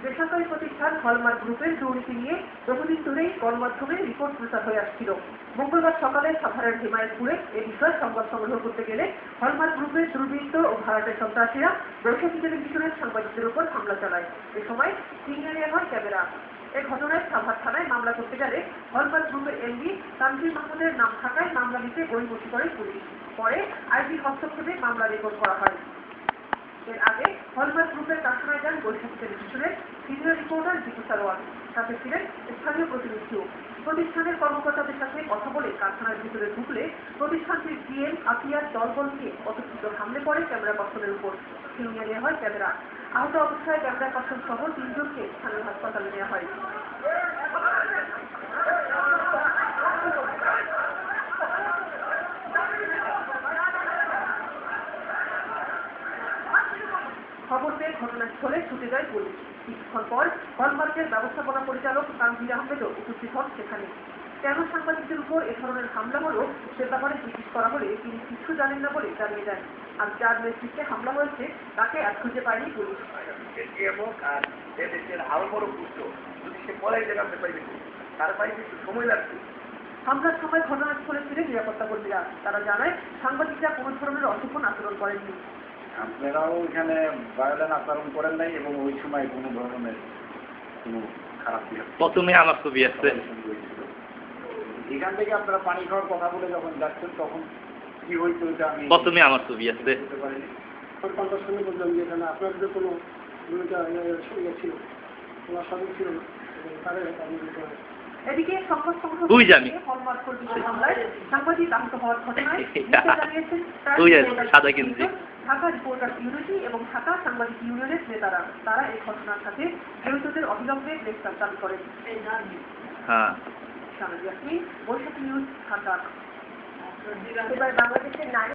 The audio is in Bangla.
বেসরকারি প্রতিষ্ঠান হলমার্ক গ্রুপের দুর্নীতি নিয়ে বহুদিন ধরেই গণমাধ্যমে রিপোর্ট প্রচার হয়ে আসছিল। মঙ্গলবার সকালে সাভারের হিমায়তপুরে এ বিষয়ে সংবাদ সংগ্রহ করতে গেলে হলমার্ক গ্রুপের দুর্বৃত্ত ও ভাড়াটে সন্ত্রাসীরা বৈশাখী টেলিভিশনের সাংবাদিকদের উপর হামলা চালায়। এ সময় ছিনিয়ে নেওয়া হয় ক্যামেরা। এ ঘটনায় সাভার থানায় মামলা করতে গেলে হলমার্ক গ্রুপের এমডি তানভীর মাহমুদের নাম থাকায় মামলা নিতে গড়িমসি করে পুলিশ। পরে আইজির হস্তক্ষেপে মামলা রেকর্ড করা হয়। এর আগে হলমার্ক গ্রুপের কারখানায় যান বৈশাখী টেলিভিশনের সিনিয়র রিপোর্টার জিতু সারোয়ার, সাথে ছিলেন স্থানীয় প্রতিনিধিও। প্রতিষ্ঠানের কর্মকর্তাদের সাথে কথা বলে কারখানার ভিতরে ঢুকলে প্রতিষ্ঠানটির জিএম আতিয়ার দলবল নিয়ে অতর্কিত হামলে পড়ে ক্যামেরা পার্সনের উপর। ছিনিয়ে নেওয়া হয় ক্যামেরা। আহত অবস্থায় ক্যামেরা পার্সন সহ 3 জনকে স্থানীয় হাসপাতালে নেওয়া হয়। খবর পেয়ে ঘটনাস্থলে ছুটে যায় পুলিশ। কিছুক্ষণ পর হলমার্কের ব্যবস্থাপনা পরিচালক তানভীর আহমেদও উপস্থিত হন সেখানে। কেন সাংবাদিকদের উপর এ ধরনের হামলা হলো সে ব্যাপারে জিজ্ঞেস করা হলে তিনি কিছু জানেন না বলে জানিয়ে দেন। আর যার নেতৃত্বে হামলা হয়েছে তাকে আর খুঁজে পায়নি পুলিশ। হামলার সময় ঘটনাস্থলে ছিলেন নিরাপত্তা কর্মীরা। তারা জানায় সাংবাদিকরা কোনো ধরনের অশোভন আচরণ করেননি। আপনারাও এখানে ভায়োলেন্স আচরণ করেন নাই এবং ওই সময় কোনো ধরনের কোনো খারাপ প্রথমে আমার ছবি আসছে। এখান থেকে আপনারা পানি খাওয়ার কথা বলে যখন যাচ্ছেন তখন কি হয়েছে ওইটা আমি প্রথমে আমার ছবি আসছে। সরকারের সঙ্গে বললাম যে এখানে আপনাদের কোনো ভূমিকা ছিল, কোনো সঙ্গে ছিল না, তাদের এদিকে সংবাদ সংগ্রহ হলমার্ক কর্তৃপক্ষের হামলায় সাংবাদিক আহত হওয়ার ঘটনায় জানিয়েছেন ঢাকা রিপোর্টার্স ইউনিটি এবং ঢাকা সাংবাদিক ইউনিয়নের নেতারা। তারা এই ঘটনার সাথে জড়িতদের অবিলম্বে গ্রেফতার দাবি করেন। বৈশাখী নিউজ ঢাকা। এবার বাংলাদেশের নারী